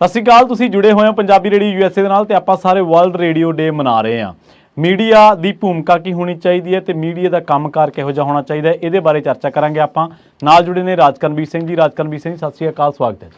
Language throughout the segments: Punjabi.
ਸਤਿ ਸ਼੍ਰੀ ਅਕਾਲ। ਤੁਸੀਂ ਜੁੜੇ ਹੋਏ ਹੋ ਪੰਜਾਬੀ ਰੇਡੀਓ USA ਦੇ ਨਾਲ ਤੇ ਆਪਾਂ ਸਾਰੇ ਵਰਲਡ ਰੇਡੀਓ ਡੇ ਮਨਾ ਰਹੇ ਹਾਂ। ਮੀਡੀਆ ਦੀ ਭੂਮਿਕਾ ਕੀ ਹੋਣੀ ਚਾਹੀਦੀ ਹੈ ਤੇ ਮੀਡੀਆ ਦਾ ਕੰਮਕਾਰ ਕਿਹੋ ਜਿਹਾ ਹੋਣਾ ਚਾਹੀਦਾ ਹੈ, ਇਹਦੇ ਬਾਰੇ ਚਰਚਾ ਕਰਾਂਗੇ। ਆਪਾਂ ਨਾਲ ਜੁੜੇ ਨੇ ਰਾਜਕਰਨਵੀਰ ਸਿੰਘ ਜੀ। ਰਾਜਕਰਨਵੀਰ ਸਿੰਘ, ਸਤਿ ਸ਼੍ਰੀ ਅਕਾਲ, ਸਵਾਗਤ ਹੈ।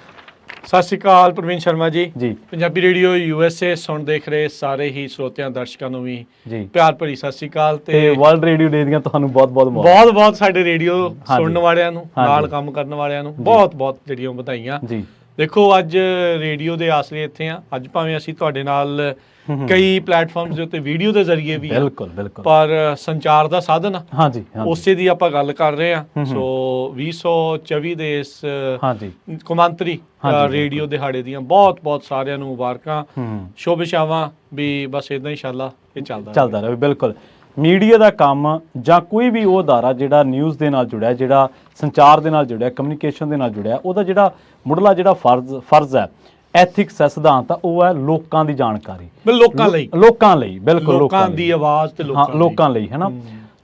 ਸਤਿ ਸ਼੍ਰੀ ਅਕਾਲ ਪ੍ਰਵੀਨ ਸ਼ਰਮਾ ਜੀ। ਪੰਜਾਬੀ ਰੇਡੀਓ USA ਸੁਣ ਦੇਖ ਰਹੇ ਸਾਰੇ ਹੀ ਸਰੋਤਿਆਂ ਦਰਸ਼ਕਾਂ ਨੂੰ ਵੀ ਜੀ ਪਿਆਰ ਭਰੀ ਸਤਿ ਸ਼੍ਰੀ ਅਕਾਲ ਤੇ ਵਰਲਡ ਰੇਡੀਓ ਡੇ ਦੀਆਂ ਤੁਹਾਨੂੰ ਬਹੁਤ ਸਾਡੇ ਰੇਡੀਓ ਸੁਣਨ ਵਾਲਿਆਂ ਨੂੰ, ਨਾਲ ਕੰਮ ਕਰਨ ਵਾਲਿਆਂ ਨੂੰ ਬਹੁਤ ਜਿਹੜੀਆਂ ਵਧਾਈਆਂ ਜੀ। ਦੇਖੋ ਅੱਜ ਰੇਡੀਓ ਦੇ ਆਸਰੇ ਇੱਥੇ ਆ। ਅੱਜ ਭਾਵੇਂ ਅਸੀਂ ਤੁਹਾਡੇ ਨਾਲ ਕਈ ਪਲੇਟਫਾਰਮਸ ਦੇ ਉੱਤੇ ਵੀਡੀਓ ਦੇ ਜ਼ਰੀਏ ਵੀ ਬਿਲਕੁਲ ਪਰ ਸੰਚਾਰ ਦਾ ਸਾਧਨ ਉਸੇ ਦੀ ਆਪਾਂ ਗੱਲ ਕਰ ਰਹੇ ਹਾਂ। ਸੋ 2024 ਦੇ ਇਸ ਕੌਮਾਂਤਰੀ ਰੇਡੀਓ ਦਿਹਾੜੇ ਦੀਆਂ ਬਹੁਤ ਸਾਰਿਆਂ ਨੂੰ ਮੁਬਾਰਕਾਂ, ਸ਼ੁਭੇਛਾਵਾਂ ਵੀ ਬਸ ਇਦਾਂ ਇੰਸ਼ਾਅੱਲਾ ਇਹ ਚੱਲਦਾ ਰਹੇ। ਬਿਲਕੁਲ ਮੀਡੀਆ ਦਾ ਕੰਮ ਜਾਂ ਕੋਈ ਵੀ ਉਹ ਅਦਾਰਾ ਜਿਹੜਾ ਨਿਊਜ਼ ਦੇ ਨਾਲ ਜੁੜਿਆ, ਜਿਹੜਾ ਸੰਚਾਰ ਦੇ ਨਾਲ ਜੁੜਿਆ, ਕਮਿਊਨੀਕੇਸ਼ਨ ਦੇ ਨਾਲ ਜੁੜਿਆ, ਉਹਦਾ ਜਿਹੜਾ ਮੁੱਢਲਾ ਜਿਹੜਾ ਫਰਜ਼ ਹੈ, ਐਥਿਕਸ ਹੈ, ਸਿਧਾਂਤ ਆ, ਉਹ ਹੈ ਲੋਕਾਂ ਦੀ ਜਾਣਕਾਰੀ, ਲੋਕਾਂ ਲਈ ਬਿਲਕੁਲ ਲੋਕਾਂ ਦੀ ਆਵਾਜ਼ ਤੇ ਲੋਕਾਂ ਲਈ, ਹੈ ਨਾ।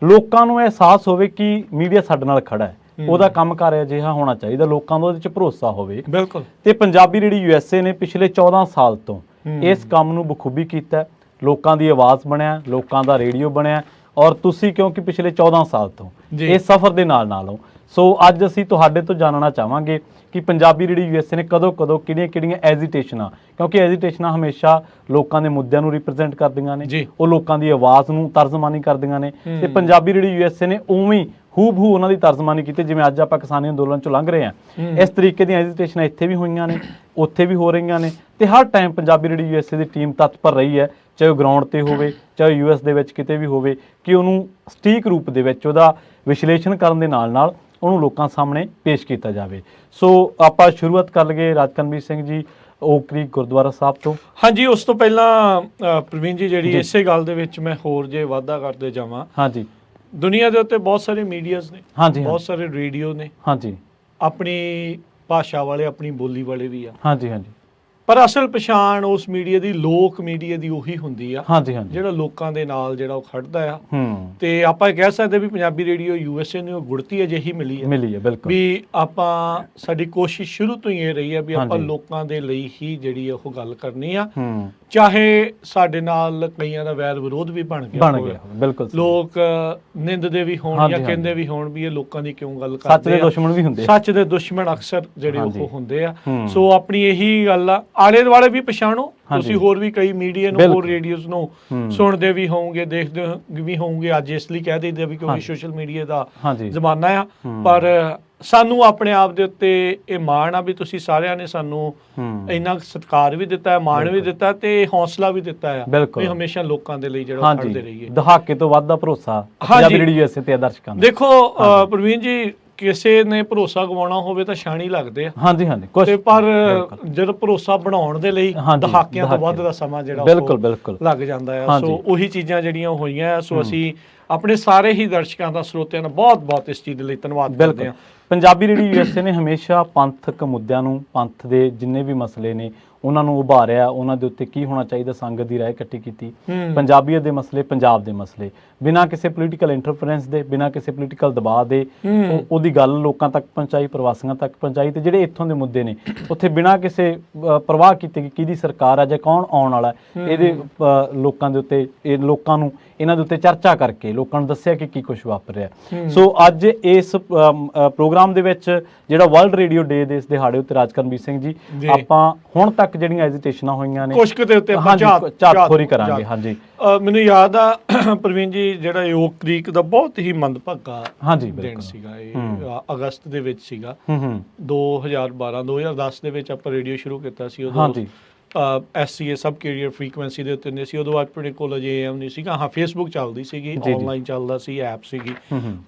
ਲੋਕਾਂ ਨੂੰ ਅਹਿਸਾਸ ਹੋਵੇ ਕਿ ਮੀਡੀਆ ਸਾਡੇ ਨਾਲ ਖੜਾ ਹੈ, ਉਹਦਾ ਕੰਮ ਕਰ ਅਜਿਹਾ ਹੋਣਾ ਚਾਹੀਦਾ, ਲੋਕਾਂ ਦਾ ਉਹਦੇ 'ਚ ਭਰੋਸਾ ਹੋਵੇ। ਬਿਲਕੁਲ। ਤੇ ਪੰਜਾਬੀ ਰੇਡੀਓ USA ਨੇ ਪਿਛਲੇ 14 ਸਾਲ ਤੋਂ ਇਸ ਕੰਮ ਨੂੰ ਬਖੂਬੀ ਕੀਤਾ। ਲੋਕਾਂ ਦੀ ਆਵਾਜ਼ ਬਣਿਆ, ਲੋਕਾਂ ਦਾ ਰੇਡੀਓ ਬਣਿਆ, ਔਰ ਤੁਸੀਂ ਕਿਉਂਕਿ ਪਿਛਲੇ 14 ਸਾਲ ਤੋਂ ਇਸ ਸਫ਼ਰ ਦੇ ਨਾਲ ਹੋ। ਸੋ ਅੱਜ ਅਸੀਂ ਤੁਹਾਡੇ ਤੋਂ ਜਾਣਨਾ ਚਾਹਾਂਗੇ ਕਿ ਪੰਜਾਬੀ ਰੇਡੀਓ USA ਨੇ ਕਦੋਂ ਕਿਹੜੀਆਂ ਐਜੀਟੇਸ਼ਨਾਂ, ਕਿਉਂਕਿ ਐਜੀਟੇਸ਼ਨਾਂ ਹਮੇਸ਼ਾ ਲੋਕਾਂ ਦੇ ਮੁੱਦਿਆਂ ਨੂੰ ਰਿਪਰੈਜ਼ੈਂਟ ਕਰਦੀਆਂ ਨੇ, ਉਹ ਲੋਕਾਂ ਦੀ ਆਵਾਜ਼ ਨੂੰ ਤਰਜਮਾਨੀ ਕਰਦੀਆਂ ਨੇ, ਤੇ ਪੰਜਾਬੀ ਰੇਡੀਓ USA ਨੇ ਉਵੇਂ ਹੂਬਹੂ ਉਹਨਾਂ ਦੀ ਤਰਜਮਾਨੀ ਕੀਤੀ। ਜਿਵੇਂ ਅੱਜ ਆਪਾਂ ਕਿਸਾਨੀ ਅੰਦੋਲਨ ਚੋਂ ਲੰਘ ਰਹੇ ਹਾਂ, ਇਸ ਤਰੀਕੇ ਦੀਆਂ ਐਜੀਟੇਸ਼ਨਾਂ ਇੱਥੇ ਵੀ ਹੋਈਆਂ ਨੇ, ਉੱਥੇ ਵੀ ਹੋ ਰਹੀਆਂ ਨੇ, ਤੇ ਹਰ ਟਾਈਮ ਪੰਜਾਬੀ ਰੇਡੀਓ USA ਦੀ ਟੀਮ ਤਤਪਰ ਰਹੀ ਹੈ, ਚਾਹੇ ਉਹ ਗਰਾਊਂਡ ਤੇ ਹੋਵੇ, ਚਾਹੇ US ਦੇ ਵਿੱਚ ਕਿਤੇ ਵੀ ਹੋਵੇ, ਕਿ ਉਹਨੂੰ ਸਟੀਕ ਰੂਪ ਦੇ ਵਿੱਚ ਉਹਦਾ ਵਿਸ਼ਲੇਸ਼ਣ ਕਰਨ ਦੇ ਨਾਲ ਉਹਨੂੰ ਲੋਕਾਂ ਸਾਹਮਣੇ ਪੇਸ਼ ਕੀਤਾ ਜਾਵੇ। ਸੋ ਆਪਾਂ ਸ਼ੁਰੂਆਤ ਕਰ ਲਈਏ ਰਾਜਕਰਨਵੀਰ ਸਿੰਘ ਜੀ ਓਕ ਕ੍ਰੀਕ ਗੁਰਦੁਆਰਾ ਸਾਹਿਬ ਤੋਂ। ਹਾਂਜੀ, ਉਸ ਤੋਂ ਪਹਿਲਾਂ ਪ੍ਰਵੀਨ ਜੀ ਜਿਹੜੀ ਇਸੇ ਗੱਲ ਦੇ ਵਿੱਚ ਮੈਂ ਹੋਰ ਜੇ ਵਾਧਾ ਕਰਦੇ ਜਾਵਾਂ। ਹਾਂਜੀ, ਦੁਨੀਆ ਦੇ ਉੱਤੇ ਬਹੁਤ ਸਾਰੇ ਮੀਡੀਆਜ਼ ਨੇ, ਬਹੁਤ ਸਾਰੇ ਰੇਡੀਓ ਨੇ, ਆਪਣੀ ਭਾਸ਼ਾ ਵਾਲੇ, ਆਪਣੀ ਬੋਲੀ ਵਾਲੇ ਵੀ ਆ। ਪਰ ਅਸਲ ਪਛਾਣ ਉਸ ਮੀਡੀਆ ਦੀ, ਲੋਕ ਮੀਡੀਆ ਦੀ ਉਹੀ ਹੁੰਦੀ ਆ ਜਿਹੜਾ ਲੋਕਾਂ ਦੇ ਨਾਲ ਜਿਹੜਾ ਉਹ ਖੜਦਾ ਆ। ਤੇ ਆਪਾਂ ਕਹਿ ਸਕਦੇ ਵੀ ਪੰਜਾਬੀ ਰੇਡੀਓ USA ਨੂੰ ਗੁੜਤੀ ਅਜਿਹੀ ਮਿਲੀ ਹੈ ਬਿਲਕੁਲ, ਵੀ ਆਪਾਂ ਸਾਡੀ ਕੋਸ਼ਿਸ਼ ਸ਼ੁਰੂ ਤੋਂ ਹੀ ਇਹ ਰਹੀ ਹੈ ਵੀ ਆਪਾਂ ਲੋਕਾਂ ਦੇ ਲਈ ਹੀ ਜਿਹੜੀ ਉਹ ਗੱਲ ਕਰਨੀ ਆ, ਚਾਹੇ ਸਾਡੇ ਨਾਲ ਕਈਆਂ ਦਾ ਵੈਰ ਵਿਰੋਧ ਵੀ ਬਣ ਗਿਆ। ਬਿਲਕੁਲ, ਲੋਕ ਨਿੰਦਦੇ ਵੀ ਹੋਣ ਜਾਂ ਕਹਿੰਦੇ ਵੀ ਹੋਣ ਵੀ ਇਹ ਲੋਕਾਂ ਦੀ ਕਿਉਂ ਗੱਲ ਕਰਦੇ ਆ, ਸੱਚ ਦੇ ਦੁਸ਼ਮਣ ਅਕਸਰ ਜਿਹੜੇ ਉਹ ਹੁੰਦੇ ਆ। ਸੋ ਆਪਣੀ ਇਹੀ ਗੱਲ ਆ, ਆਲੇ ਦੁਆਲੇ ਵੀ ਪਛਾਣੋ। ਤੁਸੀਂ ਹੋਰ ਵੀ ਕਈ ਮੀਡੀਆ ਨੂੰ, ਹੋਰ ਰੇਡੀਓਜ਼ ਨੂੰ ਸੁਣਦੇ ਵੀ ਹੋਵੋਗੇ, ਦੇਖਦੇ ਵੀ ਹੋਵੋਗੇ। ਅੱਜ ਇਸ ਲਈ ਕਹਿ ਦਿੰਦੇ ਵੀ ਕਿਉਂਕਿ ਸੋਸ਼ਲ ਮੀਡੀਆ ਦਾ ਜ਼ਮਾਨਾ ਆ, ਪਰ ਸਾਨੂੰ ਆਪਣੇ ਆਪ ਦੇ ਉੱਤੇ ਇਹ ਮਾਣ ਆ ਵੀ ਤੁਸੀਂ ਸਾਰਿਆਂ ਨੇ ਸਾਨੂੰ ਇੰਨਾ ਸਤਿਕਾਰ ਵੀ ਦਿੱਤਾ ਹੈ, ਮਾਣ ਵੀ ਦਿੱਤਾ ਤੇ ਹੌਸਲਾ ਵੀ ਦਿੱਤਾ ਹੈ ਵੀ ਹਮੇਸ਼ਾ ਲੋਕਾਂ ਦੇ ਲਈ ਜਿਹੜਾ ਖੜਦੇ ਰਹੀਏ। ਦਹਾਕੇ ਤੋਂ ਵੱਧ ਦਾ ਭਰੋਸਾ ਪੰਜਾਬੀ ਰੇਡੀਓ USA ਤੇ ਦਰਸ਼ਕਾਂ ਦਾ। ਦੇਖੋ ਪ੍ਰਵੀਨ ਜੀ, ਕਿਸੇ ਨੇ ਭਰੋਸਾ ਗਵਾਉਣਾ ਹੋਵੇ ਤਾਂ ਛਾਣੀ ਲੱਗਦੇ ਆ। ਤੇ ਪਰ ਜਦੋਂ ਭਰੋਸਾ ਬਣਾਉਣ ਦੇ ਲਈ ਦਹਾਕਿਆਂ ਤੋਂ ਵੱਧ ਦਾ ਸਮਾਂ ਜਿਹੜਾ ਬਿਲਕੁਲ ਲੱਗ ਜਾਂਦਾ ਆ। ਸੋ ਉਹੀ ਚੀਜ਼ਾਂ ਜਿਹੜੀਆਂ ਹੋਈਆਂ। ਸੋ ਅਸੀਂ ਆਪਣੇ ਸਾਰੇ ਹੀ ਦਰਸ਼ਕਾਂ ਦਾ, ਸਰੋਤਿਆਂ ਦਾ ਬਹੁਤ ਇਸ ਚੀਜ਼ ਦੇ ਲਈ ਧੰਨਵਾਦ ਕਰਦੇ ਹਾਂ। ਪੰਜਾਬੀ ਰੇਡੀਓ USA ਨੇ ਹਮੇਸ਼ਾ ਪੰਥਕ ਮੁੱਦਿਆਂ ਨੂੰ, ਪੰਥ ਦੇ ਜਿੰਨੇ ਵੀ ਮਸਲੇ ਨੇ ਉਹਨਾਂ ਨੂੰ ਉਭਾਰਿਆ, ਉਹਨਾਂ ਦੇ ਉੱਤੇ ਕੀ ਹੋਣਾ ਚਾਹੀਦਾ ਸੰਗਤ ਦੀ ਰਾਏ ਇਕੱਠੀ ਕੀਤੀ। ਪੰਜਾਬੀਅਤ ਦੇ ਮਸਲੇ, ਪੰਜਾਬ ਦੇ ਮਸਲੇ, ਬਿਨਾਂ ਕਿਸੇ ਪੋਲੀਟੀਕਲ ਇੰਟਰਫੇਰੈਂਸ ਦੇ, ਬਿਨਾਂ ਕਿਸੇ ਪੋਲੀਟੀਕਲ ਦਬਾਅ ਦੇ ਉਹਦੀ ਗੱਲ ਲੋਕਾਂ ਤੱਕ ਪਹੁੰਚਾਈ, ਪ੍ਰਵਾਸੀਆਂ ਤੱਕ ਪਹੁੰਚਾਈ। ਤੇ ਜਿਹੜੇ ਇੱਥੋਂ ਦੇ ਮੁੱਦੇ ਨੇ ਉੱਥੇ ਬਿਨਾਂ ਕਿਸੇ ਪਰਵਾਹ ਕੀਤੇ ਕਿ ਕਿਹਦੀ ਸਰਕਾਰ ਆ ਜਾਂ ਕੌਣ ਆਉਣ ਵਾਲਾ, ਇਹਦੇ ਲੋਕਾਂ ਦੇ ਉੱਤੇ, ਇਹ ਲੋਕਾਂ ਨੂੰ ਇਹਨਾਂ ਦੇ ਉੱਤੇ ਚਰਚਾ ਕਰਕੇ ਲੋਕਾਂ ਨੂੰ ਦੱਸਿਆ ਕਿ ਕੀ ਕੁਝ ਵਾਪਰ ਰਿਹਾ। ਸੋ ਅੱਜ ਇਸ ਪ੍ਰੋਗਰਾਮ ਦੇ ਵਿੱਚ ਜਿਹੜਾ ਵਰਲਡ ਰੇਡੀਓ ਡੇ ਦੇ ਇਸ ਦਿਹਾੜੇ ਉੱਤੇ ਰਾਜਕਰਨਵੀਰ ਸਿੰਘ ਜੀ, ਆਪਾਂ ਹੁਣ ਤੱਕ ਜਿਹੜੀਆਂ ਐਜੀਟੇਸ਼ਨਾਂ ਹੋਈਆਂ ਨੇ ਕੁਛ ਦੇ ਉੱਤੇ ਝਾਤ-ਖੋਰੀ ਕਰਾਂਗੇ। ਮੈਨੂੰ ਯਾਦ ਆ ਪ੍ਰਵੀਨ ਜੀ, ਜਿਹੜਾ ਓਕ ਕ੍ਰੀਕ ਦਾ ਬਹੁਤ ਹੀ ਮੰਦਭਾਗਾ ਦਿਨ ਸੀਗਾ, ਇਹ ਅਗਸਤ ਦੇ ਵਿੱਚ ਸੀਗਾ 2010 ਦੇ ਵਿੱਚ ਆਪਾਂ ਰੇਡੀਓ ਸ਼ੁਰੂ ਕੀਤਾ ਸੀ। ਉਦੋਂ SCA ਸਬ ਕੈਰੀਅਰ ਫ੍ਰੀਕੁਐਂਸੀ ਦੇ ਉੱਤੇ ਸੀ। ਉਦੋਂ ਆਪਣੇ ਕੋਲ ਅਜੇ AM ਨਹੀਂ ਸੀਗਾ। ਫੇਸਬੁੱਕ ਚੱਲਦੀ ਸੀਗੀ, ਆਨਲਾਈਨ ਚੱਲਦਾ ਸੀ, ਐਪ ਸੀਗੀ,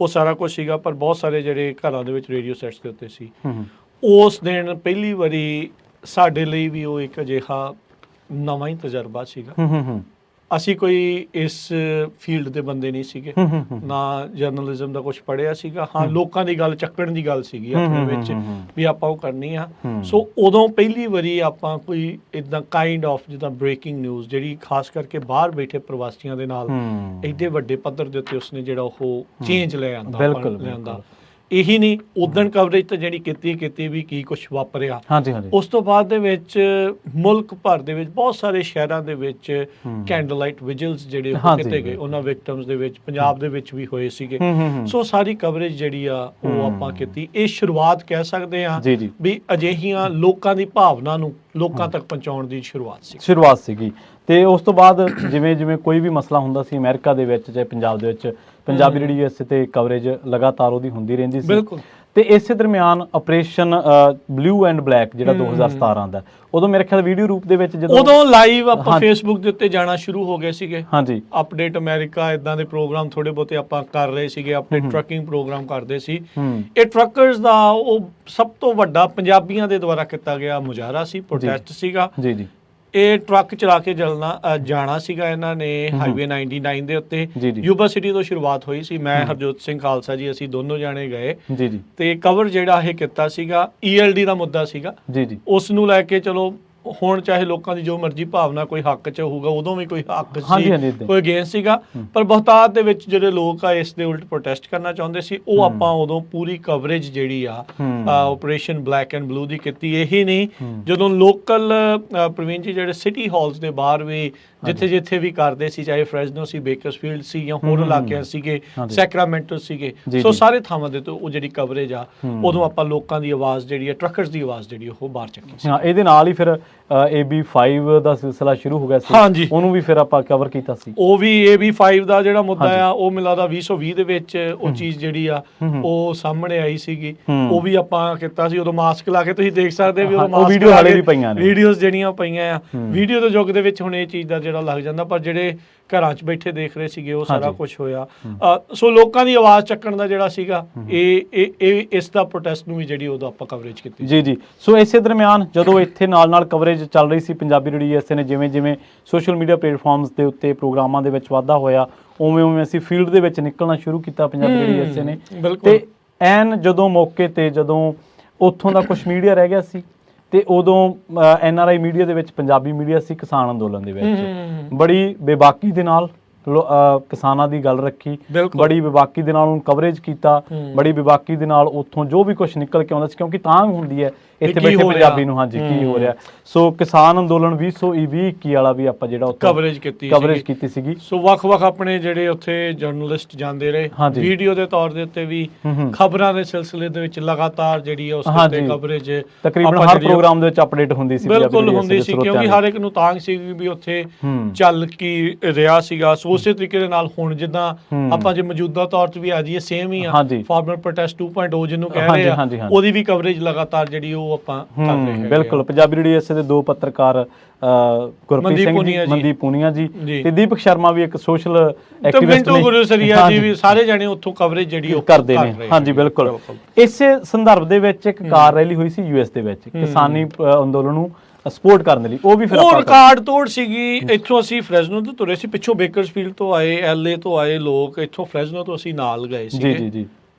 ਉਹ ਸਾਰਾ ਕੁਝ ਸੀਗਾ। ਪਰ ਬਹੁਤ ਸਾਰੇ ਜਿਹੜੇ ਘਰਾਂ ਦੇ ਵਿੱਚ ਰੇਡੀਓ ਸੈਟਸ ਦੇ ਉੱਤੇ ਸੀ। ਉਸ ਦਿਨ ਪਹਿਲੀ ਵਾਰੀ ਸਾਡੇ ਲਈ ਵੀ ਉਹ ਇੱਕ ਅਜਿਹਾ ਨਵਾਂ ਹੀ ਤਜਰਬਾ ਸੀਗਾ। ਅਸੀਂ ਕੋਈ ਇਸ ਫੀਲਡ ਦੇ ਬੰਦੇ ਨਹੀਂ ਸੀਗੇ, ਨਾ ਜਰਨਲਿਜ਼ਮ ਦਾ ਕੁਝ ਪੜ੍ਹਿਆ ਸੀਗਾ। ਲੋਕਾਂ ਦੀ ਗੱਲ ਚੱਕਣ ਦੀ ਗੱਲ ਸੀਗੀ ਆਪਣੇ ਵਿੱਚ ਵੀ ਆਪਾਂ ਉਹ ਕਰਨੀ ਆ। ਸੋ ਉਦੋਂ ਪਹਿਲੀ ਵਾਰੀ ਆਪਾਂ ਕੋਈ ਇੱਦਾਂ ਕਾਈਂਡ ਆਫ ਜਿੱਦਾਂ ਬ੍ਰੇਕਿੰਗ ਨਿਊਜ਼, ਜਿਹੜੀ ਖਾਸ ਕਰਕੇ ਬਾਹਰ ਬੈਠੇ ਪ੍ਰਵਾਸੀਆਂ ਦੇ ਨਾਲ ਐਡੇ ਵੱਡੇ ਪੱਧਰ ਦੇ ਉੱਤੇ ਉਸਨੇ ਜਿਹੜਾ ਉਹ ਚੇਂਜ ਲੈ ਆਂਦਾ, ਇਹੀ ਨਹੀਂ, ਉਦਣ ਕਵਰੇਜ ਤਾਂ ਜਿਹੜੀ ਕੀਤੀ ਵੀ ਕੀ ਕੁਝ ਵਾਪਰਿਆ। ਹਾਂਜੀ ਹਾਂਜੀ। ਉਸ ਤੋਂ ਬਾਅਦ ਦੇ ਵਿੱਚ ਮੁਲਕ ਭਰ ਦੇ ਵਿੱਚ ਬਹੁਤ ਸਾਰੇ ਸ਼ਹਿਰਾਂ ਦੇ ਵਿੱਚ ਕੈਂਡਲ ਲਾਈਟ ਵਿਜਿਲਸ ਜਿਹੜੇ ਉਹ ਕੀਤੇ ਗਏ, ਉਹਨਾਂ ਵਿਕਟਮਸ ਦੇ ਵਿੱਚ ਪੰਜਾਬ ਦੇ ਵਿੱਚ ਵੀ ਹੋਏ ਸੀਗੇ। ਸੋ ਸਾਰੀ ਕਵਰੇਜ ਜਿਹੜੀ ਆ ਉਹ ਆਪਾਂ ਕੀਤੀ। ਇਹ ਸ਼ੁਰੂਆਤ ਕਹਿ ਸਕਦੇ ਆ ਵੀ ਅਜਿਹੀਆਂ ਲੋਕਾਂ ਦੀ ਭਾਵਨਾ ਨੂੰ ਲੋਕਾਂ ਤੱਕ ਪਹੁੰਚਾਉਣ ਦੀ ਸ਼ੁਰੂਆਤ ਸੀਗੀ। ਤੇ ਉਸ ਤੋਂ ਬਾਅਦ ਜਿਵੇਂ ਜਿਵੇਂ ਕੋਈ ਵੀ ਮਸਲਾ ਹੁੰਦਾ ਸੀ ਅਮਰੀਕਾ ਦੇ ਵਿੱਚ ਚਾਹੇ ਪੰਜਾਬ ਦੇ ਵਿੱਚ, ਪੰਜਾਬੀ ਰੇਡੀਓ ਇਸ ਤੇ ਕਵਰੇਜ ਲਗਾਤਾਰ ਉਹਦੀ ਹੁੰਦੀ ਰਹਿੰਦੀ ਸੀ। ਬਿਲਕੁਲ। ਤੇ ਇਸੇ ਦਰਮਿਆਨ ਆਪਰੇਸ਼ਨ ਬਲੂ ਐਂਡ ਬਲੈਕ ਜਿਹੜਾ 2017 ਦਾ, ਉਦੋਂ ਮੇਰੇ ਖਿਆਲ ਵੀਡੀਓ ਰੂਪ ਦੇ ਵਿੱਚ ਜਦੋਂ ਉਦੋਂ ਲਾਈਵ ਆਪਾਂ ਫੇਸਬੁੱਕ ਦੇ ਉੱਤੇ ਜਾਣਾ ਸ਼ੁਰੂ ਹੋ ਗਏ ਸੀਗੇ। ਹਾਂਜੀ। ਅਪਡੇਟ ਅਮਰੀਕਾ ਇਦਾਂ ਦੇ ਪ੍ਰੋਗਰਾਮ ਥੋੜੇ ਬਹੁਤੇ ਆਪਾਂ ਕਰ ਰਹੇ ਸੀਗੇ, ਆਪਣੇ ਟਰੱਕਿੰਗ ਪ੍ਰੋਗਰਾਮ ਕਰਦੇ ਸੀ। ਇਹ ਟਰੱਕਰਸ ਦਾ ਉਹ ਸਭ ਤੋਂ ਵੱਡਾ ਪੰਜਾਬੀਆਂ ਦੇ ਦੁਆਰਾ ਕੀਤਾ ਗਿਆ ਮੁਜ਼ਾਹਰਾ ਸੀ, ਪ੍ਰੋਟੈਸਟ ਸੀਗਾ। ਜੀ ਜੀ। ਇਹ ਟਰੱਕ ਚਲਾ ਕੇ ਜਾਣਾ ਸੀਗਾ ਇਹਨਾਂ ਨੇ ਹਾਈਵੇ 99 ਦੇ ਉੱਤੇ। ਯੂਬਾ ਸਿਟੀ ਤੋਂ ਸ਼ੁਰੂਆਤ ਹੋਈ ਸੀ। ਮੈਂ ਹਰਜੋਤ ਸਿੰਘ ਖਾਲਸਾ ਜੀ ਅਸੀਂ ਦੋਨੋਂ ਜਾਣੇ ਗਏ ਤੇ ਕਵਰ ਜਿਹੜਾ ਇਹ ਕੀਤਾ ਸੀਗਾ ELD ਦਾ ਮੁੱਦਾ ਸੀਗਾ। ਉਸ ਨੂੰ ਲੈ ਕੇ ਚਲੋ ਹੁਣ ਚਾਹੇ ਲੋਕਾਂ ਦੀ ਜੋ ਮਰਜ਼ੀ ਭਾਵਨਾ, ਕੋਈ ਹੱਕ ਚ ਹੋਊਗਾ, ਉਦੋਂ ਵੀ ਕੋਈ ਹੱਕ ਸੀ, ਕੋਈ ਅਗੇਂਸਟ ਸੀਗਾ, ਪਰ ਬਹੁਤਾਤ ਦੇ ਵਿੱਚ ਜਿਹੜੇ ਲੋਕ ਆ ਇਸ ਦੇ ਉਲਟ ਪ੍ਰੋਟੈਸਟ ਕਰਨਾ ਚਾਹੁੰਦੇ ਸੀ। ਉਹ ਆਪਾਂ ਉਦੋਂ ਪੂਰੀ ਕਵਰੇਜ ਜਿਹੜੀ ਆ ਆਪਰੇਸ਼ਨ ਬਲੈਕ ਐਂਡ ਬਲੂ ਦੀ ਕੀਤੀ। ਇਹੀ ਨਹੀਂ, ਜਦੋਂ ਲੋਕਲ ਪ੍ਰਵੀਨ ਜੀ ਜਿਹੜੇ ਸਿਟੀ ਹਾਲਸ ਦੇ ਬਾਹਰ ਵੀ ਜਿੱਥੇ ਵੀ ਕਰਦੇ ਸੀ, ਚਾਹੇ ਫ੍ਰੈਜ਼ਨੋ ਸੀ, ਬੇਕਰਸਫੀਲਡ ਸੀ ਜਾਂ ਹੋਰ ਇਲਾਕਿਆਂ ਸੀਗੇ, ਸੈਕਰਾਮੈਂਟੋ ਸੀਗੇ, ਸੋ ਸਾਰੇ ਥਾਵਾਂ ਦੇ ਤੋਂ ਉਹ ਜਿਹੜੀ ਕਵਰੇਜ ਆ ਉਦੋਂ ਆਪਾਂ ਲੋਕਾਂ ਦੀ ਆਵਾਜ਼ ਜਿਹੜੀ ਆ, ਟਰੱਕਰਸ ਦੀ ਆਵਾਜ਼ ਜਿਹੜੀ ਉਹ ਬਾਹਰ ਚੱਕੀ ਸੀ। ਇਹਦੇ ਨਾਲ ਹੀ ਫਿਰ AB5 ਦਾ ਸਿਲਸਿਲਾ ਸ਼ੁਰੂ ਹੋ ਗਿਆ ਸੀ, ਉਹਨੂੰ ਵੀ ਫਿਰ ਆਪਾਂ ਕਵਰ ਕੀਤਾ ਸੀ। ਉਹ ਵੀ AB5 ਦਾ ਜਿਹੜਾ ਮੁੱਦਾ ਆ ਉਹ ਮੈਨੂੰ ਲੱਗਦਾ 2020 ਦੇ ਵਿੱਚ ਉਹ ਚੀਜ਼ ਜਿਹੜੀ ਆ ਉਹ ਸਾਹਮਣੇ ਆਈ ਸੀਗੀ, ਉਹ ਵੀ ਆਪਾਂ ਕੀਤਾ ਸੀ। ਉਦੋਂ ਮਾਸਕ ਲਾ ਕੇ ਤੁਸੀਂ ਦੇਖ ਸਕਦੇ ਵੀ ਉਹ ਮਾਸਕ ਵੀਡੀਓ ਹਾਲੇ ਵੀ ਪਈਆਂ ਨੇ, ਵੀਡੀਓਜ਼ ਜਿਹੜੀਆਂ ਪਈਆਂ ਆ। ਵੀਡੀਓ ਦੇ ਯੁੱਗ ਦੇ ਵਿੱਚ ਹੁਣ ਇਹ ਚੀਜ਼ ਦਾ ਜਿਹੜਾ ਲੱਗ ਜਾਂਦਾ, ਪਰ ਜਿਹੜੇ ਘਰਾਂ 'ਚ ਬੈਠੇ ਦੇਖ ਰਹੇ ਸੀਗੇ ਉਹ ਸਾਰਾ ਕੁਝ ਹੋਇਆ। ਸੋ ਲੋਕਾਂ ਦੀ ਆਵਾਜ਼ ਚੱਕਣ ਦਾ ਜਿਹੜਾ ਸੀਗਾ ਇਹ ਇਸ ਦਾ ਪ੍ਰੋਟੈਸਟ ਨੂੰ ਵੀ ਜਿਹੜੀ ਉਦੋਂ ਆਪਾਂ ਕਵਰੇਜ ਕੀਤੀ। ਜੀ ਜੀ। ਸੋ ਇਸੇ ਦਰਮਿਆਨ ਜਦੋਂ ਇੱਥੇ ਨਾਲ ਕਵਰੇਜ ਚੱਲ ਰਹੀ ਸੀ ਪੰਜਾਬੀ ਰੇਡੀਓ ਐਸਏ ਨੇ, ਜਿਵੇਂ ਸੋਸ਼ਲ ਮੀਡੀਆ ਪਲੇਟਫਾਰਮਸ ਦੇ ਉੱਤੇ ਪ੍ਰੋਗਰਾਮਾਂ ਦੇ ਵਿੱਚ ਵਾਧਾ ਹੋਇਆ, ਉਵੇਂ ਅਸੀਂ ਫੀਲਡ ਦੇ ਵਿੱਚ ਨਿਕਲਣਾ ਸ਼ੁਰੂ ਕੀਤਾ ਪੰਜਾਬੀ ਰੇਡੀਓ ਐਸਏ ਨੇ। ਤੇ ਐਨ ਜਦੋਂ ਮੌਕੇ ਤੇ ਜਦੋਂ ਉੱਥੋਂ ਦਾ ਕੁਝ ਮੀਡੀਆ ਰਹਿ ਗਿਆ ਸੀ ਤੇ ਉਦੋਂ NRI ਮੀਡੀਆ ਦੇ ਵਿੱਚ ਪੰਜਾਬੀ ਮੀਡੀਆ ਸੀ ਕਿਸਾਨ ਅੰਦੋਲਨ ਦੇ ਵਿੱਚ ਬੜੀ ਬੇਬਾਕੀ ਦੇ ਨਾਲ ਕਿਸਾਨਾਂ ਦੀ ਗੱਲ ਰੱਖੀ, ਬੜੀ ਬੇਬਾਕੀ ਦੇ ਨਾਲ ਉਹਨੂੰ ਕਵਰੇਜ ਕੀਤਾ, ਬੜੀ ਬੇਬਾਕੀ ਦੇ ਨਾਲ ਉੱਥੋਂ ਜੋ ਵੀ ਕੁਝ ਨਿਕਲ ਕੇ ਆਉਂਦਾ ਸੀ, ਕਿਉਂਕਿ ਤਾਂ ਹੁੰਦੀ ਹੈ ਇੱਥੇ ਬੈਠੇ ਪੰਜਾਬੀ ਨੂੰ ਹਾਂਜੀ ਕੀ ਹੋ ਰਿਹਾ। ਸੋ ਕਿਸਾਨ ਅੰਦੋਲਨ 2020-21 ਵਾਲਾ ਵੀ ਆਪਾਂ ਜਿਹੜਾ ਉੱਥੇ ਕਵਰੇਜ ਕੀਤੀ ਸੀਗੀ। ਸੋ ਵੱਖ-ਵੱਖ ਆਪਣੇ ਜਿਹੜੇ ਉੱਥੇ ਜਰਨਲਿਸਟ ਜਾਂਦੇ ਰਹੇ, ਵੀਡੀਓ ਦੇ ਤੌਰ ਦੇ ਉੱਤੇ ਵੀ ਖਬਰਾਂ ਦੇ ਸਿਲਸਿਲੇ ਦੇ ਵਿੱਚ ਲਗਾਤਾਰ ਜਿਹੜੀ ਉਸ ਤੇ ਕਵਰੇਜ ਤਕਰੀਬਨ ਹਰ ਪ੍ਰੋਗਰਾਮ ਦੇ ਵਿੱਚ ਅਪਡੇਟ ਹੁੰਦੀ ਸੀ, ਬਿਲਕੁਲ ਹੁੰਦੀ ਸੀ, ਕਿਉਂਕਿ ਹਰ ਇੱਕ ਨੂੰ ਤਾਂਗ ਸੀ ਵੀ ਉੱਥੇ ਚੱਲ ਕੀ ਰਿਹਾ ਸੀਗਾ। ਸੋ ਉਸੇ ਤਰੀਕੇ ਦੇ ਨਾਲ ਹੁਣ ਜਿੱਦਾਂ ਆਪਾਂ ਜੇ ਮੌਜੂਦਾ ਤੌਰ ਤੇ ਵੀ ਆ ਜਾਈਏ, ਸੇਮ ਹੀ ਆ ਫਾਰਮਰ ਪ੍ਰੋਟੈਸਟ 2.0 ਜਿਹਨੂੰ ਕਹਿ ਰਹੇ ਆ, ਉਹਦੀ ਵੀ ਕਵਰੇਜ ਲਗਾਤਾਰ ਜਿਹੜੀ ਉਹ ਆਪਾਂ ਕਰ ਰਹੇ ਹਾਂ। ਬਿਲਕੁਲ। ਪੰਜਾਬੀ ਰੇਡੀਓ ਐਸਏ ਦੇ ਦੋ ਪੱਤਰਕਾਰ ਗੁਰਪ੍ਰੀਤ ਸਿੰਘ ਜੀ, ਮਨਦੀਪ ਪੂਨੀਆ ਜੀ ਤੇ ਦੀਪਕ ਸ਼ਰਮਾ ਵੀ ਇੱਕ ਸੋਸ਼ਲ ਐਕਟਿਵਿਸਟ ਨੇ, ਗੁਰਸਰੀਆ ਜੀ ਵੀ, ਸਾਰੇ ਜਾਣੇ ਉੱਥੋਂ ਕਵਰੇਜ ਜਿਹੜੀ ਉਹ ਕਰਦੇ ਨੇ। ਹਾਂਜੀ ਬਿਲਕੁਲ। ਇਸੇ ਸੰਦਰਭ ਦੇ ਵਿੱਚ ਇੱਕ ਕਾਰ ਰੈਲੀ ਹੋਈ ਸੀ US ਦੇ ਵਿੱਚ ਕਿਸਾਨੀ ਅੰਦੋਲਨ ਨੂੰ ਸਪੋਰਟ ਕਰਨ ਲਈ, ਉਹ ਵੀ ਫਿਰ ਆਪਾਂ ਰਿਕਾਰਡ ਤੋੜ ਸੀਗੀ। ਇੱਥੋਂ ਅਸੀਂ ਫ੍ਰੈਜ਼ਨੋ ਤੋਂ ਤੁਰੇ ਸੀ, ਪਿੱਛੋਂ ਬੇਕਰਸਫੀਲਡ ਤੋਂ ਆਏ, LA ਤੋਂ ਆਏ ਲੋਕ, ਇੱਥੋਂ ਫ੍ਰੈਜ਼ਨੋ ਤੋਂ ਅਸੀਂ ਨਾਲ ਗਏ ਸੀ। ਜੀ ਜੀ।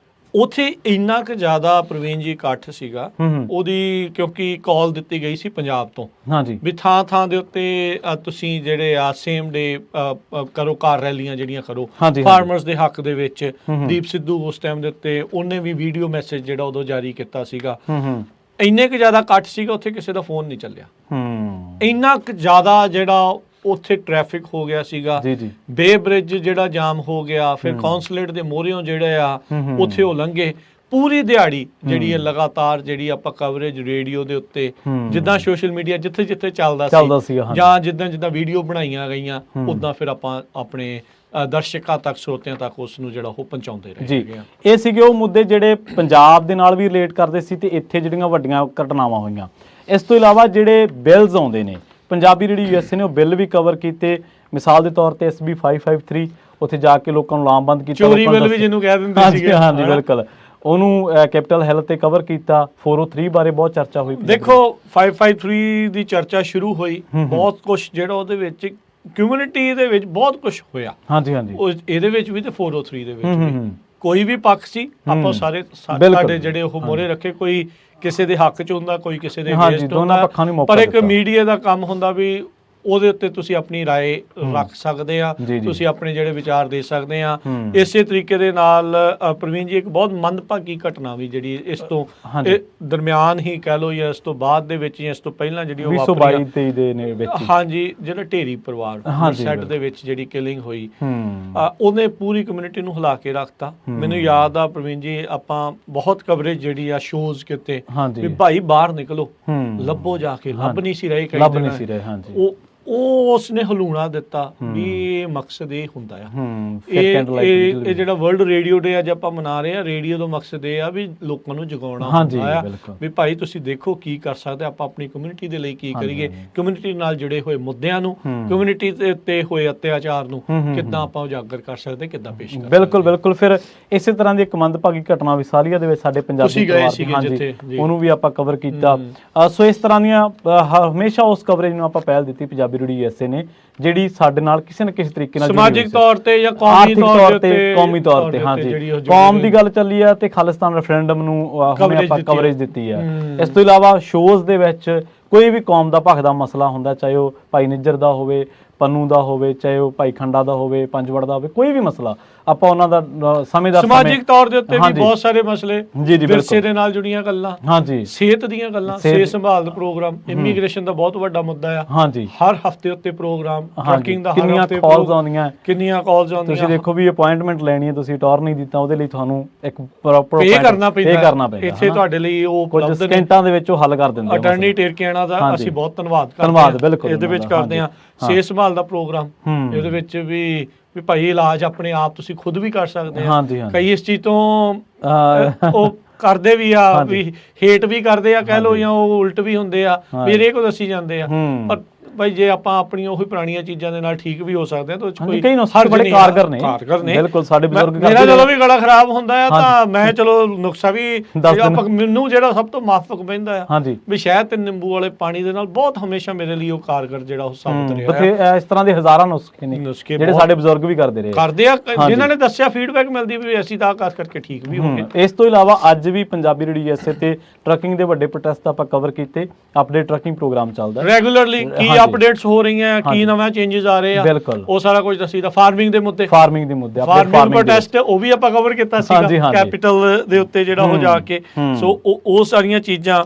ਉੱਥੇ ਇੰਨਾ ਕੁ ਜ਼ਿਆਦਾ ਪ੍ਰਵੀਨ ਜੀ ਇਕੱਠ ਸੀਗਾ, ਉਹਦੀ ਕਿਉਂਕਿ ਕਾਲ ਦਿੱਤੀ ਗਈ ਸੀ ਪੰਜਾਬ ਤੋਂ ਵੀ ਥਾਂ ਦੇ ਉੱਤੇ ਤੁਸੀਂ ਜਿਹੜੇ ਆ ਸੇਮ ਡੇ ਕਰੋ, ਕਾਰ ਰੈਲੀਆਂ ਜਿਹੜੀਆਂ ਕਰੋ ਫਾਰਮਰਸ ਦੇ ਹੱਕ ਦੇ ਵਿੱਚ। ਦੀਪ ਸਿੱਧੂ ਉਸ ਟਾਈਮ ਦੇ ਉੱਤੇ ਉਹਨੇ ਵੀ ਵੀਡੀਓ ਮੈਸੇਜ ਜਿਹੜਾ ਉਦੋਂ ਜਾਰੀ ਕੀਤਾ ਸੀਗਾ। ਇੰਨੇ ਕੁ ਜ਼ਿਆਦਾ ਇਕੱਠ ਸੀਗਾ, ਉੱਥੇ ਕਿਸੇ ਦਾ ਫੋਨ ਨਹੀਂ ਚੱਲਿਆ। ਇੰਨਾ ਕੁ ਜ਼ਿਆਦਾ ਜਿਹੜਾ ਉੱਥੇ ਟ੍ਰੈਫਿਕ ਹੋ ਗਿਆ ਸੀਗਾ, ਬੇ ਬ੍ਰਿਜ ਜਿਹੜਾ ਜਾਮ ਹੋ ਗਿਆ, ਫਿਰ ਕੌਂਸਲੇਟ ਦੇ ਮੋਹਰਿਓਂ ਜਿਹੜੇ ਆ ਉੱਥੇ ਉਹ ਲੰਘੇ। ਪੂਰੀ ਦਿਹਾੜੀ ਜਿਹੜੀ ਹੈ ਲਗਾਤਾਰ ਜਿਹੜੀ ਆਪਾਂ ਕਵਰੇਜ ਰੇਡੀਓ ਦੇ ਉੱਤੇ ਜਿੱਦਾਂ ਸੋਸ਼ਲ ਮੀਡੀਆ ਜਿੱਥੇ ਚੱਲਦਾ ਸੀ ਜਾਂ ਜਿੱਦਾਂ ਵੀਡੀਓ ਬਣਾਈਆਂ ਗਈਆਂ, ਉਦਾਂ ਫਿਰ ਆਪਾਂ ਆਪਣੇ ਦਰਸ਼ਕਾਂ ਤੱਕ, ਸਰੋਤਿਆਂ ਤੱਕ ਉਸ ਨੂੰ ਜਿਹੜਾ ਉਹ ਪਹੁੰਚਾਉਂਦੇ ਰਹੇ ਜੀ। ਇਹ ਸੀਗੇ ਉਹ ਮੁੱਦੇ ਜਿਹੜੇ ਪੰਜਾਬ ਦੇ ਨਾਲ ਵੀ ਰਿਲੇਟ ਕਰਦੇ ਸੀ ਤੇ ਇੱਥੇ ਜਿਹੜੀਆਂ ਵੱਡੀਆਂ ਘਟਨਾਵਾਂ ਹੋਈਆਂ। ਇਸ ਤੋਂ ਇਲਾਵਾ ਜਿਹੜੇ ਬਿੱਲਸ ਆਉਂਦੇ ਨੇ ਪੰਜਾਬੀ ਰੇਡੀਓ ਐਸਏ ਨੇ, ਉਹ ਬਿੱਲ ਵੀ ਕਵਰ ਕੀਤੇ। ਮਿਸਾਲ ਦੇ ਤੌਰ ਤੇ SB 553 ਉੱਥੇ ਜਾ ਕੇ ਲੋਕਾਂ ਨੂੰ ਲਾਮਬੰਦ ਕੀਤਾ, ਚੋਰੀ ਬਿੱਲ ਵੀ ਜਿਹਨੂੰ ਕਹਿ ਦਿੰਦੇ ਸੀਗੇ। ਹਾਂਜੀ ਬਿਲਕੁਲ। ਉਹਨੂੰ ਕੈਪੀਟਲ ਹੈਲਥ ਤੇ ਕਵਰ ਕੀਤਾ। 403 ਬਾਰੇ ਬਹੁਤ ਚਰਚਾ ਹੋਈ। ਦੇਖੋ 553 ਦੀ ਚਰਚਾ ਸ਼ੁਰੂ ਹੋਈ, ਬਹੁਤ ਕੁਝ ਜਿਹੜਾ ਉਹਦੇ ਵਿੱਚ ਕਮਿਊਨਿਟੀ ਦੇ ਵਿੱਚ ਬਹੁਤ ਕੁਝ ਹੋਇਆ। ਹਾਂਜੀ ਇਹਦੇ ਵਿੱਚ ਵੀ ਤੇ 403 ਦੇ ਵਿੱਚ ਵੀ ਕੋਈ ਵੀ ਪੱਖ ਸੀ, ਆਪਾਂ ਸਾਰੇ ਸਾਡੇ ਜਿਹੜੇ ਉਹ ਮੋਹਰੇ ਰੱਖੇ। ਕੋਈ ਕਿਸੇ ਦੇ ਹੱਕ 'ਚ ਹੁੰਦਾ, ਕੋਈ ਕਿਸੇ ਦੇ ਅਗੇਂਸਟ ਹੁੰਦਾ, ਪਰ ਇੱਕ ਮੀਡੀਆ ਦਾ ਕੰਮ ਹੁੰਦਾ ਵੀ ਉਹਦੇ ਉੱਤੇ ਤੁਸੀਂ ਆਪਣੀ ਰਾਏ ਰੱਖ ਸਕਦੇ ਆ, ਤੁਸੀਂ ਆਪਣੇ ਜਿਹੜੇ ਵਿਚਾਰ ਦੇ ਸਕਦੇ ਆ। ਇਸੇ ਤਰੀਕੇ ਦੇ ਨਾਲ ਪ੍ਰਵੀਨ ਜੀ ਇੱਕ ਬਹੁਤ ਮੰਦਭਾਗੀ ਘਟਨਾ ਵੀ ਜਿਹੜੀ ਇਸ ਤੋਂ ਦਰਮਿਆਨ ਹੀ ਕਹਿ ਲਓ ਜਾਂ ਇਸ ਤੋਂ ਬਾਅਦ ਦੇ ਵਿੱਚ ਜਾਂ ਇਸ ਤੋਂ ਪਹਿਲਾਂ ਜਿਹੜੀ ਉਹ ਵਾਪਰੀ ਦੇ ਹਾਂਜੀ ਜਿਹੜਾ ਢੇਰੀ ਪਰਿਵਾਰ ਸੈੱਟ ਦੇ ਵਿੱਚ ਜਿਹੜੀ ਕਿਲਿੰਗ ਹੋਈ, ਉਹਨੇ ਪੂਰੀ ਕਮਿਊਨਿਟੀ ਨੂੰ ਹਿਲਾ ਕੇ ਰੱਖਤਾ। ਮੈਨੂੰ ਯਾਦ ਆ ਪ੍ਰਵੀਨ ਜੀ ਆਪਾਂ ਬਹੁਤ ਕਵਰੇਜ ਜਿਹੜੀ ਆ ਸ਼ੋਜ਼ ਕਿਤੇ ਵੀ ਭਾਈ ਬਾਹਰ ਨਿਕਲੋ, ਲੱਭੋ ਜਾ ਕੇ, ਲੱਭ ਨਹੀਂ ਸੀ ਰਹੇ ਕਈ ਉਹ ਉਸਨੇ ਹਲੂਣਾ ਦਿੱਤਾ ਵੀ ਇਹ ਮਕਸਦ ਇਹ ਹੁੰਦਾ ਆ। ਇਹ ਜਿਹੜਾ ਵਰਲਡ ਰੇਡੀਓ ਡੇ ਅੱਜ ਆਪਾਂ ਮਨਾ ਰਹੇ ਆ, ਰੇਡੀਓ ਦਾ ਮਕਸਦ ਇਹ ਆ ਵੀ ਲੋਕਾਂ ਨੂੰ ਜਗਾਉਣਾ ਹੁੰਦਾ ਆ ਵੀ ਭਾਈ ਤੁਸੀਂ ਦੇਖੋ ਕੀ ਕਰ ਸਕਦੇ ਆਪਾਂ ਆਪਣੀ ਕਮਿਊਨਿਟੀ ਦੇ ਲਈ ਕੀ ਕਰੀਏ, ਕਮਿਊਨਿਟੀ ਨਾਲ ਜੁੜੇ ਹੋਏ ਮੁੱਦਿਆਂ ਨੂੰ, ਕਮਿਊਨਿਟੀ ਦੇ ਉੱਤੇ ਹੋਏ ਅਤਿਆਚਾਰ ਨੂੰ ਕਿੱਦਾਂ ਆਪਾਂ ਉਜਾਗਰ ਕਰ ਸਕਦੇ, ਕਿੱਦਾਂ ਪੇਸ਼ ਕਰ ਸਕਦੇ। ਬਿਲਕੁਲ ਫਿਰ ਇਸੇ ਤਰ੍ਹਾਂ ਦੀ ਇੱਕ ਮੰਦਭਾਗੀ ਘਟਨਾ ਵਿਸਾਲੀਆ ਦੇ ਵਿੱਚ ਸਾਡੇ ਪੰਜਾਬੀ ਉਹਨੂੰ ਵੀ ਆਪਾਂ ਕਵਰ ਕੀਤਾ। ਸੋ ਇਸ ਤਰ੍ਹਾਂ ਦੀਆਂ ਹਮੇਸ਼ਾ ਉਸ ਕਵਰੇਜ ਨੂੰ ਆਪਾਂ ਪਹਿਲ ਦਿੱਤੀ ਪੰਜਾਬੀ ਰੇਡੀਓ USA ਨੇ, ਜਿਹੜੀ ਸਾਡੇ ਨਾਲ ਕਿਸੇ ਨਾ ਕਿਸੇ ਤਰੀਕੇ ਨਾਲ ਸਮਾਜਿਕ ਤੌਰ ਤੇ ਜਾਂ ਕੌਮੀ ਤੌਰ ਤੇ ਹਾਂਜੀ ਕੌਮ ਦੀ ਗੱਲ ਚੱਲੀ ਆ ਤੇ ਖਾਲਿਸਤਾਨ ਰੈਫਰੈਂਡਮ ਨੂੰ ਹੁਣੇ ਆਪਾਂ ਕਵਰੇਜ ਦਿੱਤੀ ਆ। ਇਸ ਤੋਂ ਇਲਾਵਾ ਸ਼ੋਜ਼ ਦੇ ਵਿੱਚ ਕੋਈ ਵੀ ਕੌਮ ਦਾ ਭਖ ਦਾ ਮਸਲਾ ਹੁੰਦਾ, ਚਾਹੇ ਉਹ ਭਾਈ ਨਿੱਜਰ ਦਾ ਹੋਵੇ, ਪੰਨੂ ਦਾ ਹੋਵੇ, ਚਾਹੇ ਉਹ ਭਾਈ ਖੰਡਾ ਦਾ ਹੋਵੇ, ਪੰਜਵੜ ਦਾ ਹੋਵੇ, ਕੋਈ ਵੀ ਮਸਲਾ ਆਪਾਂ ਉਹਨਾਂ ਦਾ ਸਮੇਂ ਸਮਾਜਿਕ ਤੌਰ ਦੇ ਉੱਤੇ ਵੀ ਬਹੁਤ ਸਾਰੇ ਮਸਲੇ, ਵਿਰਸੇ ਦੇ ਨਾਲ ਜੁੜੀਆਂ ਗੱਲਾਂ, ਸਿਹਤ ਦੀਆਂ ਗੱਲਾਂ, ਸਿਹਤ ਸੰਭਾਲ ਦਾ ਪ੍ਰੋਗਰਾਮ, ਇਮੀਗ੍ਰੇਸ਼ਨ ਦਾ ਬਹੁਤ ਵੱਡਾ ਮੁੱਦਾ ਆ। ਹਰ ਹਫ਼ਤੇ ਉੱਤੇ ਪ੍ਰੋਗਰਾਮ, ਟਰੱਕਿੰਗ ਦਾ ਕਿੰਨੀਆਂ ਕਾਲਸ ਆਉਂਦੀਆਂ ਤੁਸੀਂ ਦੇਖੋ ਵੀ ਅਪਾਇੰਟਮੈਂਟ ਲੈਣੀ ਹੈ, ਤੁਸੀਂ ਟੌਰ ਨਹੀਂ ਦਿੱਤਾ, ਉਹਦੇ ਲਈ ਤੁਹਾਨੂੰ ਇੱਕ ਪ੍ਰੋਪਰ ਪੇ ਕਰਨਾ ਪੈਂਦਾ। ਇੱਥੇ ਤੁਹਾਡੇ ਲਈ ਉਹ ਕੁਝ ਸਕਿੰਟਾਂ ਦੇ ਵਿੱਚ ਉਹ ਹੱਲ ਕਰ ਦਿੰਦੇ ਆ। ਅਟਾਰਨੀ ਟੇਰਕਿਆਣਾ ਦਾ ਅਸੀਂ ਬਹੁਤ ਧੰਨਵਾਦ ਬਿਲਕੁਲ ਇਹਦੇ ਵਿੱਚ ਕਰਦੇ ਆ। ਸਿਹਤ ਸੰਭਾਲ ਦਾ ਪ੍ਰੋਗਰਾਮ, ਇਹਦੇ ਵਿੱਚ ਵੀ ਭਾਈ ਇਲਾਜ ਆਪਣੇ ਆਪ ਤੁਸੀਂ ਖੁਦ ਵੀ ਕਰ ਸਕਦੇ ਆ। ਕਈ ਇਸ ਚੀਜ਼ ਤੋਂ ਉਹ ਕਰਦੇ ਵੀ ਆ, ਵੀ ਹੇਟ ਵੀ ਕਰਦੇ ਆ ਕਹਿ ਲਓ, ਜਾਂ ਉਹ ਉਲਟ ਵੀ ਹੁੰਦੇ ਆ, ਵੀ ਹਰੇਕ ਨੂੰ ਦੱਸੀ ਜਾਂਦੇ ਆ। ਪਰ ਭਾਈ ਜੇ ਆਪਾਂ ਆਪਣੀਆਂ ਉਹੀ ਪੁਰਾਣੀਆਂ ਚੀਜ਼ਾਂ ਦੇ ਨਾਲ ਠੀਕ ਵੀ ਹੋ ਸਕਦੇ ਆ ਤਾਂ ਕੋਈ ਬੜੇ ਕਾਰਗਰ ਨੇ ਬਿਲਕੁਲ। ਸਾਡੇ ਬਜ਼ੁਰਗ ਮੇਰਾ ਜਦੋਂ ਵੀ ਗਲਾ ਖਰਾਬ ਹੁੰਦਾ ਆ ਤਾਂ ਮੈਂ ਚਲੋ ਨੁਕਸਾ ਵੀ ਮੈਨੂੰ ਜਿਹੜਾ ਸਭ ਤੋਂ ਮਾਫਕ ਪੈਂਦਾ ਆ ਵੀ ਸ਼ਹਿਦ ਤੇ ਨਿੰਬੂ ਵਾਲੇ ਪਾਣੀ ਦੇ ਨਾਲ ਬਹੁਤ ਹਮੇਸ਼ਾ ਮੇਰੇ ਲਈ ਉਹ ਕਾਰਗਰ ਜਿਹੜਾ ਉਹ ਸਾਬਤ ਰਿਹਾ। ਇਸ ਤਰ੍ਹਾਂ ਦੇ ਹਜ਼ਾਰਾਂ ਨੁਸਖੇ ਨੇ ਜਿਹੜੇ ਸਾਡੇ ਬਜ਼ੁਰਗ ਵੀ ਕਰਦੇ ਆ, ਜਿਨ੍ਹਾਂ ਨੇ ਦੱਸਿਆ ਫੀਡਬੈਕ ਮਿਲਦੀ ਵੀ ਅਸੀਂ ਤਾਂ ਖਾਸ ਕਰਕੇ ਠੀਕ ਵੀ ਹੋ ਗਏ। ਇਸ ਤੋਂ ਇਲਾਵਾ ਅੱਜ ਵੀ ਪੰਜਾਬੀ ਰੇਡੀਓ USA ਤੇ ਟਰੱਕਿੰਗ ਦੇ ਵੱਡੇ ਪ੍ਰੋਟੈਸਟ ਆਪਾਂ ਕਵਰ ਕੀਤੇ। ਅਪਡੇਟ ਟਰੱਕਿੰਗ ਪ੍ਰੋਗਰਾਮ ਚੱਲਦਾ ਰੈਗੂਲਰਲੀ, ਕੀ ਅਪਡੇਟਸ ਹੋ ਰਹੀਆਂ, ਕੀ ਨਵਾਂ ਚੇਂਜਸ ਆ ਰਹੇ ਆ, ਉਹ ਸਾਰਾ ਕੁਝ ਦੱਸੀਦਾ। ਫਾਰਮਿੰਗ ਦੇ ਮੁੱਦੇ ਫਾਰਮਿੰਗ ਪ੍ਰੋਟੈਸਟ ਉਹ ਵੀ ਆਪਾਂ ਕਵਰ ਕੀਤਾ ਸੀਗਾ ਕੈਪੀਟਲ ਦੇ ਉੱਤੇ ਜਿਹੜਾ ਹੋ ਜਾ ਕੇ। ਸੋ ਉਹ ਸਾਰੀਆਂ ਚੀਜ਼ਾਂ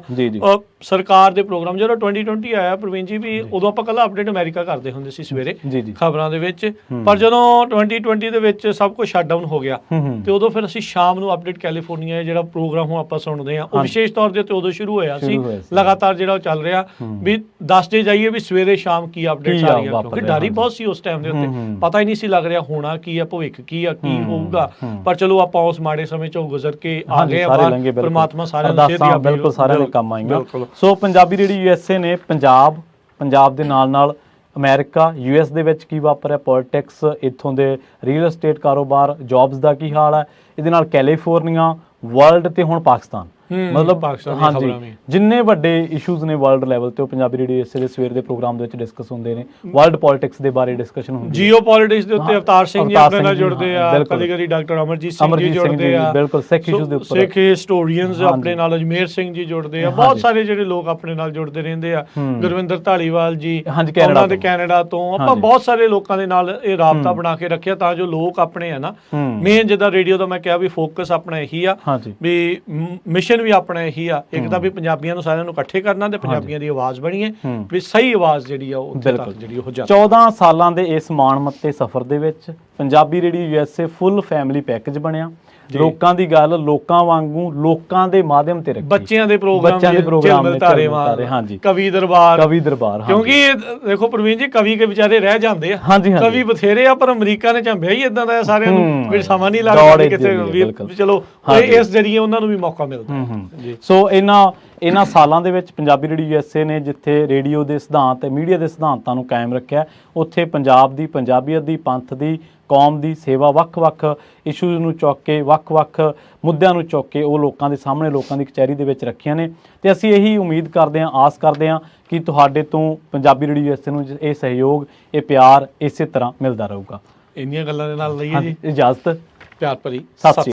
ਸਰਕਾਰ ਦੇ ਪ੍ਰੋਗਰਾਮ ਜਦੋਂ 2020 ਆਇਆ ਪ੍ਰਵੀਨ ਜੀ, ਵੀ ਉਦੋਂ ਆਪਾਂ ਕੱਲਾ ਅਪਡੇਟ ਅਮਰੀਕਾ ਕਰਦੇ ਹੁੰਦੇ ਸੀ ਸਵੇਰੇ ਖਬਰਾਂ ਦੇ ਵਿੱਚ, ਪਰ ਜਦੋਂ 2020 ਦੇ ਵਿੱਚ ਸਭ ਕੁਝ ਸ਼ਟਡਾਊਨ ਹੋ ਗਿਆ ਤੇ ਉਦੋਂ ਫਿਰ ਅਸੀਂ ਸ਼ਾਮ ਨੂੰ ਅਪਡੇਟ ਕੈਲੀਫੋਰਨੀਆ ਜਿਹੜਾ ਪ੍ਰੋਗਰਾਮ ਹੁਣ ਆਪਾਂ ਸੁਣਦੇ ਆ, ਉਹ ਵਿਸ਼ੇਸ਼ ਤੌਰ ਦੇ ਉੱਤੇ ਉਦੋਂ ਸ਼ੁਰੂ ਹੋਇਆ ਸੀ, ਲਗਾਤਾਰ ਜਿਹੜਾ ਉਹ ਚੱਲ ਰਿਹਾ ਵੀ ਦੱਸਦੇ ਜਾਈਏ ਵੀ ਸਵੇਰੇ ਸ਼ਾਮ ਕੀ ਅਪਡੇਟਸ ਆ ਰਹੀਆਂ, ਕਿਉਂਕਿ ਡਰ ਹੀ ਬਹੁਤ ਸੀ ਉਸ ਟਾਈਮ ਦੇ ਉੱਤੇ, ਪਤਾ ਹੀ ਨਹੀਂ ਸੀ ਲੱਗ ਰਿਹਾ ਹੋਣਾ ਕੀ ਆ, ਭਵਿੱਖ ਕੀ ਆ, ਕੀ ਹੋਊਗਾ। ਪਰ ਚਲੋ ਆਪਾਂ ਉਸ ਮਾੜੇ ਸਮੇਂ ਚੋਂ ਗੁਜ਼ਰ ਕੇ ਆ ਗਏ ਆ, ਪਰਮਾਤਮਾ ਸਾਰਿਆਂ ਨੂੰ ਸਿਹਤ ਦੀ ਬਿਲਕੁਲ ਸਾਰਿਆਂ ਦੇ ਕੰਮ ਆਏਗਾ। ਸੋ ਪੰਜਾਬੀ ਰੇਡੀਓ USA ਨੇ ਪੰਜਾਬ ਦੇ ਨਾਲ ਅਮਰੀਕਾ US ਦੇ ਵਿੱਚ ਕੀ ਵਾਪਰਿਆ, ਪੋਲਿਟਿਕਸ, ਇੱਥੋਂ ਦੇ ਰੀਅਲ estate ਕਾਰੋਬਾਰ, ਜੌਬਸ ਦਾ ਕੀ ਹਾਲ ਹੈ, ਇਹਦੇ ਨਾਲ ਕੈਲੀਫੋਰਨੀਆ, ਵਰਲਡ ਤੇ ਹੁਣ ਪਾਕਿਸਤਾਨ, ਮਤਲਬ ਜਿੰਨੇ ਵੱਡੇ ਇਸ਼ੂਜ਼ ਨੇ ਵਰਲਡ ਲੈਵਲ ਤੇ ਉਹ ਪੰਜਾਬੀ ਰੇਡੀਓ USA ਦੇ ਸਵੇਰ ਦੇ ਪ੍ਰੋਗਰਾਮ ਦੇ ਵਿੱਚ ਡਿਸਕਸ ਹੁੰਦੇ ਨੇ। ਵਰਲਡ ਪੋਲਿਟਿਕਸ ਦੇ ਬਾਰੇ ਡਿਸਕਸ਼ਨ ਹੁੰਦੀ ਹੈ, ਜੀਓ ਪੋਲਿਟਿਕਸ ਦੇ ਉੱਤੇ ਅਵਤਾਰ ਸਿੰਘ ਜੀ ਆਪਣੇ ਨਾਲ ਜੁੜਦੇ ਆ, ਕਦੀ ਡਾਕਟਰ ਅਮਰਜੀਤ ਸਿੰਘ ਜੀ ਜੁੜਦੇ ਆ, ਬਿਲਕੁਲ ਸਿੱਖ ਇਸ਼ੂਜ਼ ਦੇ ਉੱਪਰ, ਸਿੱਖ ਹਿਸਟੋਰੀਅਨਸ ਆਪਣੇ ਨਾਲ ਅਜਮੇਰ ਸਿੰਘ ਜੀ ਜੁੜਦੇ ਆ, ਬਹੁਤ ਸਾਰੇ ਜਿਹੜੇ ਲੋਕ ਆਪਣੇ ਨਾਲ ਜੁੜਦੇ ਰਹਿੰਦੇ ਆ, ਗੁਰਵਿੰਦਰ ਢਾਲੀਵਾਲ ਜੀ ਉਹਨਾਂ ਦੇ ਕੈਨੇਡਾ ਤੋਂ। ਆਪਾਂ ਬਹੁਤ ਸਾਰੇ ਲੋਕਾਂ ਦੇ ਨਾਲ ਇਹ ਰਾਬਤਾ ਬਣਾ ਕੇ ਰੱਖਿਆ ਤਾਂ ਜੋ ਲੋਕ ਆਪਣੇ ਆ ਨਾ, ਮੇਨ ਜਿੱਦਾਂ ਰੇਡੀਓ ਦਾ ਮੈਂ ਕਿਹਾ ਵੀ ਫੋਕਸ ਆਪਣਾ ਇਹੀ ਆ, ਵੀ ਮਿਸ਼ਨ ਵੀ ਆਪਣਾ ਇਹੀ ਆ, ਇੱਕ ਤਾਂ ਵੀ ਪੰਜਾਬੀਆਂ ਨੂੰ ਸਾਰਿਆਂ ਨੂੰ ਇਕੱਠੇ ਕਰਨਾ ਤੇ ਪੰਜਾਬੀਆਂ ਦੀ ਆਵਾਜ਼ ਬਣੀਏ, ਵੀ ਸਹੀ ਆਵਾਜ਼ ਜਿਹੜੀ ਆ ਉੱਥੇ ਤੱਕ ਜਿਹੜੀ ਉਹ ਜਾ। 14 ਸਾਲਾਂ ਦੇ ਇਸ ਮਾਣਮੱਤੇ ਸਫ਼ਰ ਦੇ ਵਿੱਚ Punjabi radio USA full family package ਬਣਿਆ। ਲੋਕਾਂ ਦੀ ਗੱਲ ਲੋਕਾਂ ਵਾਂਗੂ ਲੋਕਾਂ ਦੇ ਮਾਧਿਅਮ ਤੇ ਰੱਖੀ, ਬੱਚਿਆਂ ਦੇ ਪ੍ਰੋਗਰਾਮ ਕਵੀ ਦਰਬਾਰ, ਕਿਉਂਕਿ ਦੇਖੋ ਪ੍ਰਵੀਨ ਜੀ ਕਵੀ ਕੇ ਵਿਚਾਰੇ ਰਹਿ ਜਾਂਦੇ ਆ, ਕਵੀ ਬਥੇਰੇ ਆ, ਪਰ ਅਮਰੀਕਾ ਨੇ ਝੰਬਿਆ ਹੀ ਇਦਾਂ ਦਾ ਸਾਰਿਆਂ ਨੂੰ ਵੀ ਸਮਾਂ ਨਹੀਂ ਲੱਗਦਾ ਕਿਤੇ, ਚਲੋ ਇਸ ਜਰੀਏ ਉਹਨਾਂ ਨੂੰ ਵੀ ਮੌਕਾ ਮਿਲਦਾ। ਸੋ ਇਹਨਾਂ ਸਾਲਾਂ ਦੇ ਵਿੱਚ ਪੰਜਾਬੀ ਰੇਡੀਓ USA ਨੇ ਜਿੱਥੇ ਰੇਡੀਓ ਦੇ ਸਿਧਾਂਤ ਤੇ ਮੀਡੀਆ ਦੇ ਸਿਧਾਂਤਾਂ ਨੂੰ ਕਾਇਮ ਰੱਖਿਆ, ਉੱਥੇ ਪੰਜਾਬ ਦੀ, ਪੰਜਾਬੀਅਤ ਦੀ, ਪੰਥ ਦੀ, ਕੌਮ ਦੀ ਸੇਵਾ, ਵੱਖ-ਵੱਖ ਇਸ਼ੂਜ਼ ਨੂੰ ਚੁੱਕ ਕੇ, ਵੱਖ-ਵੱਖ ਮੁੱਦਿਆਂ ਨੂੰ ਚੁੱਕ ਕੇ ਉਹ ਲੋਕਾਂ ਦੇ ਸਾਹਮਣੇ, ਲੋਕਾਂ ਦੀ ਕਚਹਿਰੀ ਦੇ ਵਿੱਚ ਰੱਖੀਆਂ ਨੇ। ਤੇ ਅਸੀਂ ਇਹੀ ਉਮੀਦ ਕਰਦੇ ਹਾਂ, ਆਸ ਕਰਦੇ ਹਾਂ ਕਿ ਤੁਹਾਡੇ ਤੋਂ ਪੰਜਾਬੀ ਰੇਡੀਓ USA ਨੂੰ ਇਹ ਸਹਿਯੋਗ, ਇਹ ਪਿਆਰ ਇਸੇ ਤਰ੍ਹਾਂ ਮਿਲਦਾ ਰਹੂਗਾ। ਇੰਨੀਆਂ ਗੱਲਾਂ ਦੇ ਨਾਲ ਲਈਏ ਜੀ ਇਜਾਜ਼ਤ, ਪਿਆਰ ਭਰੀ ਸਤਿ ਸ਼੍ਰੀ ਅਕਾਲ।